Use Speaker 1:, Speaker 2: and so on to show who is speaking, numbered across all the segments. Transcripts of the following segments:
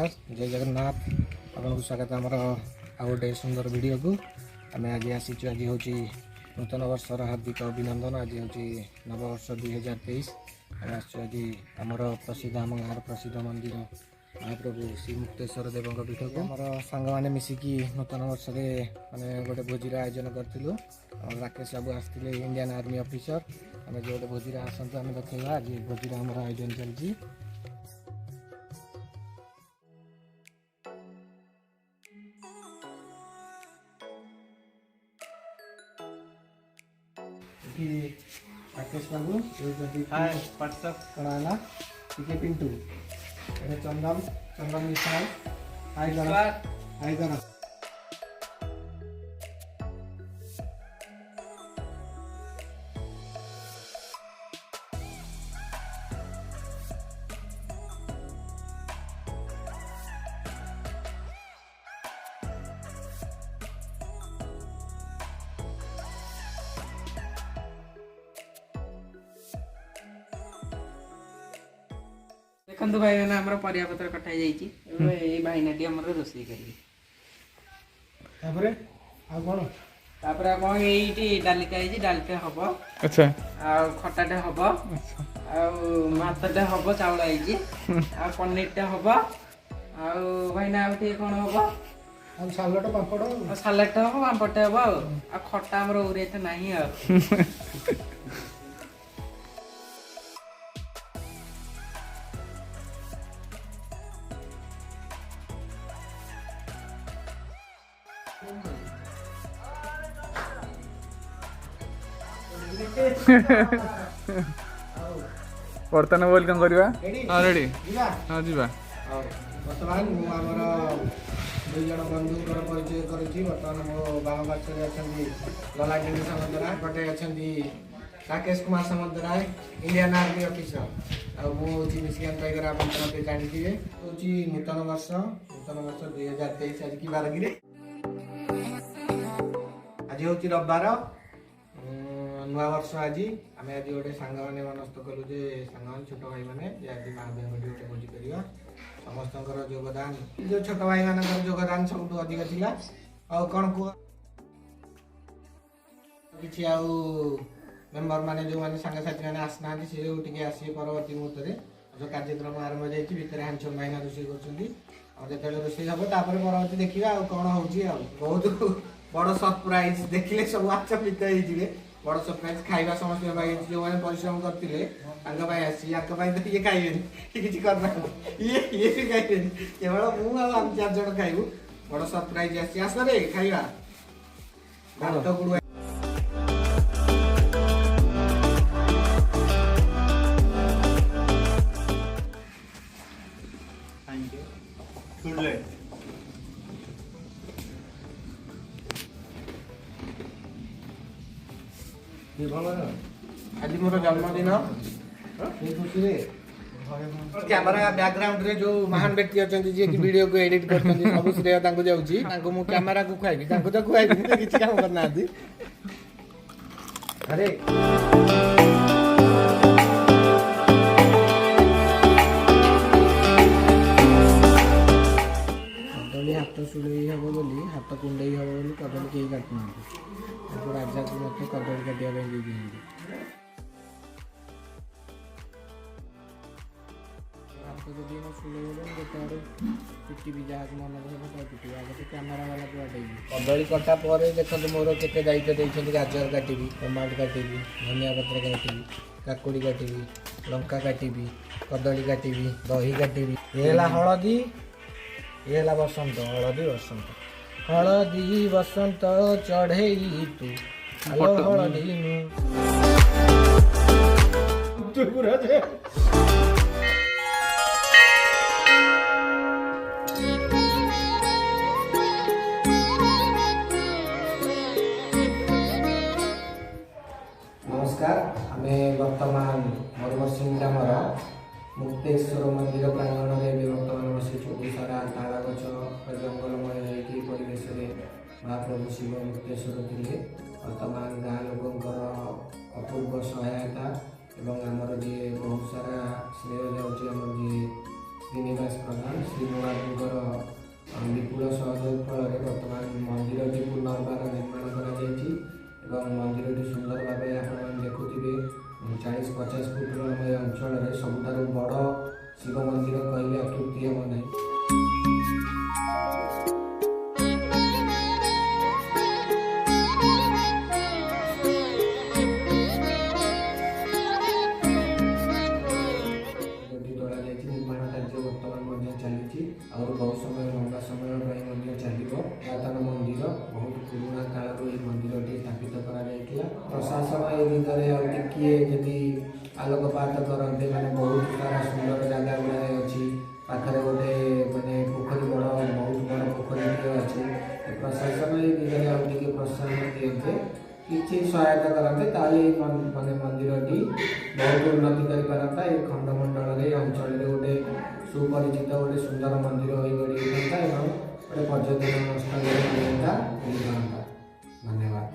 Speaker 1: नमस्कार जय जगन्नाथ आपको स्वागत आमर आ गए सुंदर वीडियो को आम आज आसी आज हूँ नूतन वर्षर हार्दिक अभिनंदन आज हूँ नववर्ष 2023 आम आज आमर प्रसिद्ध आम गाँव प्रसिद्ध मंदिर महाप्रभु श्री मुक्तेश्वर देव पीठ को आमर सांग मैंने मिसिकी नूतन वर्ष माने गोटे भोजीर आयोजन करूँ राकेश बाबू आसते इंडियन आर्मी ऑफिसर आम जो गोटे भोजीर आसतु आम देखा आज भोजीर आम आयोजन चलती राकेश बाबू कणाला टीके पिंटू चंदन चंदन मिसाल हाय गणेश
Speaker 2: देखो भाई मैंने आम परिया पत्र कटाई जाइए भाईना टी आम रोषे कर कौन ये डालीटा डालीटे हम
Speaker 3: अच्छा
Speaker 2: खटाटे हम भातटे हम चाउल आई पनीरटे हम भाईना कौन हम
Speaker 1: सालट पापड़
Speaker 2: सालाडटे हम पापड़टे हम आ खटा आम उरे तो ना
Speaker 3: बर्तन बोल कौन करवा हाँ रेडी हाँ जी
Speaker 1: बर्तमान मुझे दुई जन बंधुकर परिचय करुँच बर्तमान मो बाम पार्श्वे अच्छा ललागिनी सामंतराय पटे अच्छा Rakesh Kumar Samantaray Indian army officer मुझे मिशिगन टाइगर आप जानते हूँ नूतन वर्ष 2023 आज की बार की आज हूँ रविवार नुआ वर्ष आज आम आज गोटे सांग मैंने मनस्थ कलु सांग छोट भाई मैंने आज महादेव गोटे भोजी करवा समस्त योगदान जो छोट भाई मान योगदान सब अधिक थिला आ कौन कह कि मेम्बर माने जो माने सांगसाथी मैंने आसना सी आसे परवर्ती मुहूर्त में जो कार्यक्रम आरंभ जाइए भितर हैंडसम भाईना रोषे कर रोषे हम परवर्ती देखा कौन हो बहुत बड़ सरप्राइज देखिले सब आचंबित हो बड़ सरप्राइज खाଇବା समस्त जो मैंने परिश्रम करते आसी तो ये खाइबे किसी करना ये भी खाइबे केवल मुझे चार जन खाइबू बड़ सरप्राइज आसी आस रे खाइबा भात गुड़ आज मोर जन्मदिन खुशी कैमरा बैकग्राउंड रे जो महान व्यक्ति अच्छा जी की वीडियो को एडिट कर सब श्रेय जाऊँगी कैमेरा को खुआबी तो खुआबी किसी काम करना अरे कदली हाथ सुड़े हम बोली हाथ कुंडे हम बोली कदली कहीं काटना राजा को मत कदली काटा कदली कटा पर देखते मोर के दायित्व देते गाजर काटबी टमाटो काटबी धनिया पत्र काटबी काकुड़ी काटबी लंका काटबी कदली काटबी दही काटबी ये हलदी ये बसंत हलदी बसंत चढ़े तू हलदी नमस्कार आम बर्तमान मरुमसिंह ग्रामर मुक्तेश्वर मंदिर प्रांगण में बर्तमान बसी सारा ताड़ गच जंगलमय परिवेश महाप्रभु शिव मुक्तेश्वर थे बर्तमान गाँ लोकंर अपूर्व सहायता एवं आमर जी बहुत सारा श्रेय जाऊँगी आम जी श्रीनिवास प्रधान श्री मोरार ଦିଗରେ ଆଉ ଟିକିଏ ଯଦି ଆଲୋକପାତ କରନ୍ତେ ମାନେ ବହୁତ ସାରା ସୁନ୍ଦର ଜାଗା ଗୁଡ଼ାଏ ଅଛି। ପାଖରେ ଗୋଟେ ମାନେ ପୋଖରୀ ବହୁତ ବଡ଼ ପୋଖରୀଟିଏ ଅଛି। ପ୍ରଶାସନ ଏଇ ଦିଗରେ ଆଉ ଟିକେ ପ୍ରୋତ୍ସାହନ ଦିଅନ୍ତେ, କିଛି ସହାୟତା କରନ୍ତେ, ତାହେଲେ ଏଇ ମାନେ ମନ୍ଦିରଟି ବହୁତ ଉନ୍ନତି କରିପାରନ୍ତା। ଏ ଖଣ୍ଡମଣ୍ଡଳରେ ଏ ଅଞ୍ଚଳରେ ଗୋଟେ ସୁପରିଚିତ ଗୋଟେ ସୁନ୍ଦର ମନ୍ଦିର ହୋଇ ଗଢ଼ି ଉଠନ୍ତା ଏବଂ ଗୋଟେ ପର୍ଯ୍ୟଟନ ସ୍ଥଳୀରେ ମିଳନ୍ତା ମିଳିପାରନ୍ତା। ଧନ୍ୟବାଦ।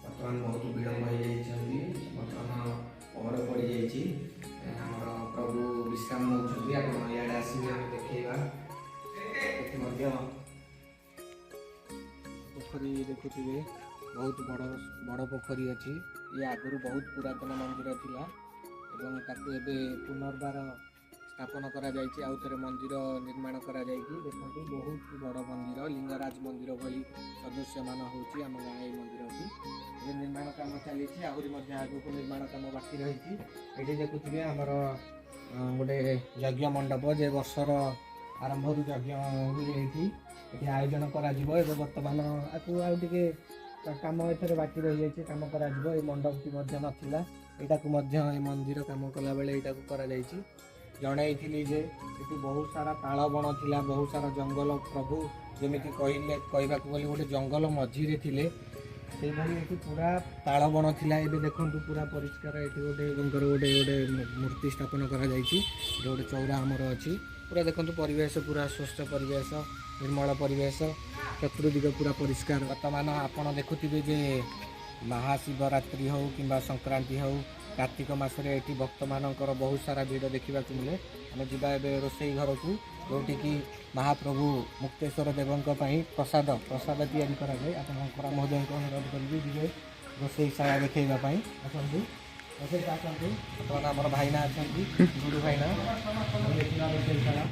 Speaker 1: ବର୍ତ୍ତମାନ ବହୁତ ବିଳମ୍ବ ହୋଇଯାଇଛନ୍ତି। ବର୍ତ୍ତମାନ ପହର ପଡ଼ିଯାଇଛି। ଆମର ପ୍ରଭୁ ବିଶ୍ରାମ ନେଉଛନ୍ତି। ଆପଣ ଇଆଡ଼େ ଆସିବେ, ଆମେ ଦେଖେଇବା। ଏଠି ମଧ୍ୟ ପୋଖରୀ ଦେଖୁଥିବେ, ବହୁତ ବଡ଼ ପୋଖରୀ ଅଛି। ଇଏ ଆଗରୁ ବହୁତ ପୁରାତନ ମନ୍ଦିର ଥିଲା ଏବଂ ତାକୁ ଏବେ ପୁନର୍ବାର ସ୍ଥାପନ କରାଯାଇଛି। ଆଉ ଥରେ ମନ୍ଦିର ନିର୍ମାଣ କରାଯାଇଛି। ଦେଖନ୍ତୁ ବହୁତ ବଡ଼ ମନ୍ଦିର, ଲିଙ୍ଗରାଜ ମନ୍ଦିର ଭଳି ସଦୃଶ୍ୟମାନ ହେଉଛି ଆମ ଗାଁ ଏଇ ମନ୍ଦିରଟି। ଏବେ ନିର୍ମାଣ କାମ ଚାଲିଛି, ଆହୁରି ମଧ୍ୟ ଆଗକୁ ନିର୍ମାଣ କାମ ବାକି ରହିଛି। ଏଠି ଦେଖୁଥିବେ ଆମର ଗୋଟେ ଯଜ୍ଞ ମଣ୍ଡପ, ଯେ ବର୍ଷର ଆରମ୍ଭରୁ ଯଜ୍ଞ ହୁଏ ଏଠି ଆୟୋଜନ କରାଯିବ। ଏବେ ବର୍ତ୍ତମାନ ଆକୁ ଆଉ ଟିକେ କାମ ଏଥିରେ ବାକି ରହିଯାଇଛି, କାମ କରାଯିବ। ଏଇ ମଣ୍ଡପଟି ମଧ୍ୟ ନଥିଲା, ଏଇଟାକୁ ମଧ୍ୟ ଏ ମନ୍ଦିର କାମ କଲାବେଳେ ଏଇଟାକୁ କରାଯାଇଛି। ଜଣେଇଥିଲି ଯେ ଏଠି ବହୁତ ସାରା ତାଳ ବଣ ଥିଲା, ବହୁତ ସାରା ଜଙ୍ଗଲ। ପ୍ରଭୁ ଯେମିତି କହିବାକୁ ଗଲେ ଗୋଟେ ଜଙ୍ଗଲ ମଝିରେ ଥିଲେ, ସେଇଭଳି ଏଠି ପୁରା ତାଳ ବଣ ଥିଲା। ଏବେ ଦେଖନ୍ତୁ ପୁରା ପରିଷ୍କାର। ଏଠି ଗୋଟେ ମୂର୍ତ୍ତି ସ୍ଥାପନ କରାଯାଇଛି। ଏଠି ଗୋଟେ ଚଉରା ଆମର ଅଛି। ପୁରା ଦେଖନ୍ତୁ ପରିବେଶ ପୁରା ସୁସ୍ଥ ପରିବେଶ, ନିର୍ମଳ ପରିବେଶ, ଚତୁର୍ଦିଗ ପୁରା ପରିଷ୍କାର। ବର୍ତ୍ତମାନ ଆପଣ ଦେଖୁଥିବେ ଯେ ମହାଶିବରାତ୍ରି ହେଉ କିମ୍ବା ସଂକ୍ରାନ୍ତି ହେଉ, କାର୍ତ୍ତିକ ମାସରେ ଏଠି ଭକ୍ତମାନଙ୍କର ବହୁତ ସାରା ଭିଡ଼ ଦେଖିବାକୁ ମିଳେ। ଆମେ ଯିବା ଏବେ ରୋଷେଇ ଘରକୁ, ଯେଉଁଠିକି ମହାପ୍ରଭୁ ମୁକ୍ତେଶ୍ୱର ଦେବଙ୍କ ପାଇଁ ପ୍ରସାଦ ତିଆରି କରାଯାଏ। ଆପଣଙ୍କର ମହୋଦୟଙ୍କୁ ଅନୁରୋଧ କରିବି ଯିବେ ରୋଷେଇଶାଳା ଦେଖାଇବା ପାଇଁ। ଆସନ୍ତୁ, ରୋଷେଇ ଆସନ୍ତୁ। ବର୍ତ୍ତମାନ ଆମର ଭାଇନା ଅଛନ୍ତି, ଗୁରୁ ଭାଇନା, ଦେଖିବା ରୋଷେଇଶାଳା।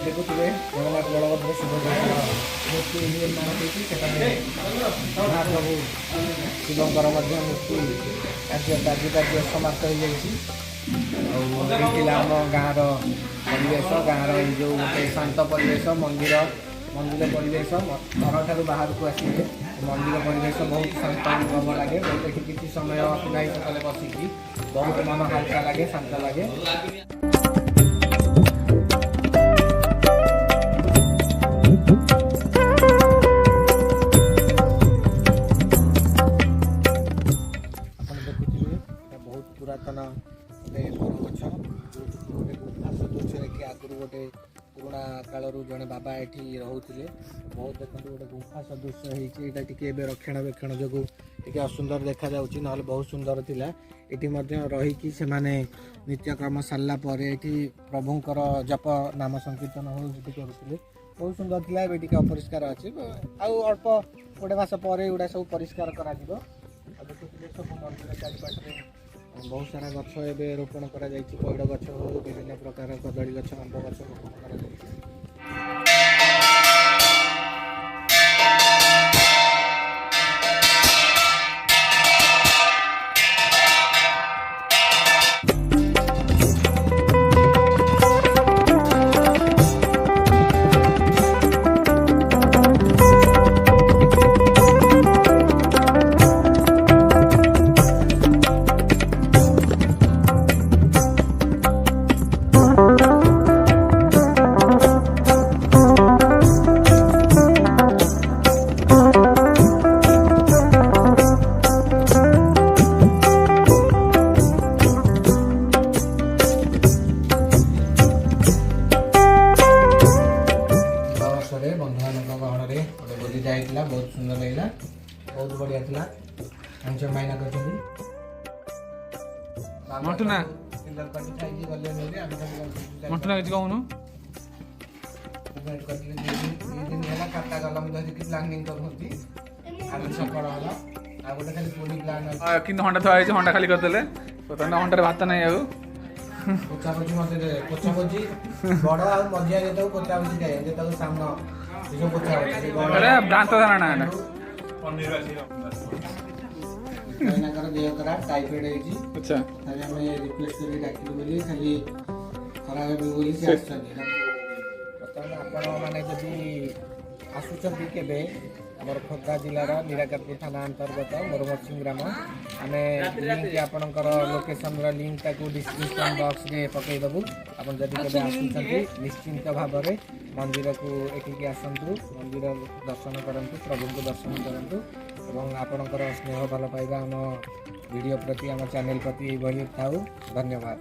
Speaker 1: ଦେଖୁଥିବେ ଜଗନ୍ନାଥ ବଳଭଦ୍ର ସୁଭଦ୍ରାଙ୍କର ମୂର୍ତ୍ତି ନିର୍ମାଣ ହୋଇଛି। ସେଠାରେ ମହାପ୍ରଭୁ ଶିବଙ୍କର ମଧ୍ୟ ମୂର୍ତ୍ତି କାର୍ଯ୍ୟ ସମାପ୍ତ ହୋଇଯାଇଛି। ଆଉ ଏଇ ଥିଲା ଆମ ଗାଁର ପରିବେଶ, ଗାଁର ଏଇ ଯେଉଁ ଗୋଟେ ଶାନ୍ତ ପରିବେଶ, ମନ୍ଦିର ପରିବେଶ। ଘରଠାରୁ ବାହାରକୁ ଆସିଲେ ମନ୍ଦିର ପରିବେଶ ବହୁତ ଶାନ୍ତ ଅନୁଭବ ଲାଗେ। ଏଠି କିଛି ସମୟ ଅତିବାହିତ କଲେ ବସିକି ବହୁତ ମନ ହାଲକା ଲାଗେ, ଶାନ୍ତ ଲାଗେ। ପୁରାତନ ଗୋଟେ ବରଗଛ, ଗୋଟେ ଗୁମ୍ଫା ସଦୃଶ୍ୟରେ କି ଆଗରୁ ଗୋଟେ ପୁରୁଣା କାଳରୁ ଜଣେ ବାବା ଏଠି ରହୁଥିଲେ। ବହୁତ ଦେଖନ୍ତୁ ଗୋଟେ ଗୁମ୍ଫା ସଦୃଶ୍ୟ ହେଇଛି। ଏଇଟା ଟିକେ ଏବେ ରକ୍ଷଣାବେକ୍ଷଣ ଯୋଗୁଁ ଟିକେ ଅସୁନ୍ଦର ଦେଖାଯାଉଛି, ନହେଲେ ବହୁତ ସୁନ୍ଦର ଥିଲା। ଏଠି ମଧ୍ୟ ରହିକି ସେମାନେ ନିତ୍ୟକର୍ମ ସାରିଲା ପରେ ଏଠି ପ୍ରଭୁଙ୍କର ଜପ ନାମ ସଂକୀର୍ତ୍ତନ ଏଠି କରୁଥିଲେ। ବହୁତ ସୁନ୍ଦର ଥିଲା। ଏବେ ଟିକେ ଅପରିଷ୍କାର ଅଛି, ଆଉ ଅଳ୍ପ ଗୋଟେ ମାସ ପରେ ଏଗୁଡ଼ା ସବୁ ପରିଷ୍କାର କରାଯିବ। ଆଉ ଦେଖୁଥିଲେ ସବୁ ମନ୍ଦିର ଚାରିପାଖରେ ବହୁତ ସାରା ଗଛ ଏବେ ରୋପଣ କରାଯାଇଛି। ପଇଡ଼ ଗଛ ହଉ, ବିଭିନ୍ନ ପ୍ରକାର କଦଳୀ ଗଛ, ଆମ୍ବ ଗଛ ରୋପଣ କରାଯାଇଛି। बहुत सुंदर लगे बहुत बढ़िया था आंचल माइना करछथि
Speaker 3: मटुना
Speaker 1: सिलर कटि खाइ गले नेले आमे
Speaker 3: मटुना किछ कहउनु
Speaker 1: पेमेंट करले दिन होला खाता गला म जति प्लानिंग करथि आमे सकाळ होला आ गोटे खाली पूरी प्लान
Speaker 3: किन हंडा थवा होंडा खाली करदेले ବର୍ତ୍ତମାନ ଅଣ୍ଟାରେ ଭାତ ନାହିଁ ଆଉ
Speaker 1: ପୋଛାପୋଛି ମତେ ଦେ ପୋଛାପୋଛି ବଡ ଆଉ ମଝିଆ ଯେତେବେଳେ ପୋଛାପୋଛି ଦେ ଯେତେବେଳେ ସାନ ସେ ସବୁ ପୋଛାପୋଛି
Speaker 3: ଆରେ ଭ୍ରାନ୍ତ ଧାରଣା ଏଇଟା।
Speaker 1: ଭାଇନାଙ୍କର ଦେହ ଖରାପ ଟାଇଫଏଡ ହେଇଛି
Speaker 3: ଆଚ୍ଛା
Speaker 1: ଖାଲି ଆମେ ରିକ୍ୱେଷ୍ଟ କରି ଡାକିଲୁ ବୋଲି ଖାଲି ଖରାପ ହେବେ ବୋଲି ସେ ଆସିଛନ୍ତି ବର୍ତ୍ତମାନ ଆପଣ ମାନେ ଯଦି ଆସୁଛନ୍ତି କେବେ ଆମର ଖୋର୍ଦ୍ଧା ଜିଲ୍ଲାର ନିରାକାରପୁର ଥାନା ଅନ୍ତର୍ଗତ ମୋରମରସିଂ ଗ୍ରାମ ଆମେ ଲିଙ୍କ ଆପଣଙ୍କର ଲୋକେସନର ଲିଙ୍କଟାକୁ ଡିସ୍କ୍ରିପସନ ବକ୍ସରେ ପକାଇଦେବୁ ଆପଣ ଯଦି କେବେ ଆସୁଛନ୍ତି ନିଶ୍ଚିନ୍ତ ଭାବରେ ମନ୍ଦିରକୁ ଏଠିକି ଆସନ୍ତୁ ମନ୍ଦିର ଦର୍ଶନ କରନ୍ତୁ ପ୍ରଭୁଙ୍କୁ ଦର୍ଶନ କରନ୍ତୁ ଏବଂ ଆପଣଙ୍କର ସ୍ନେହ ଭଲ ପାଇବା ଆମ ଭିଡ଼ିଓ ପ୍ରତି ଆମ ଚ୍ୟାନେଲ ପ୍ରତି ଏଇଭଳି ଥାଉ ଧନ୍ୟବାଦ।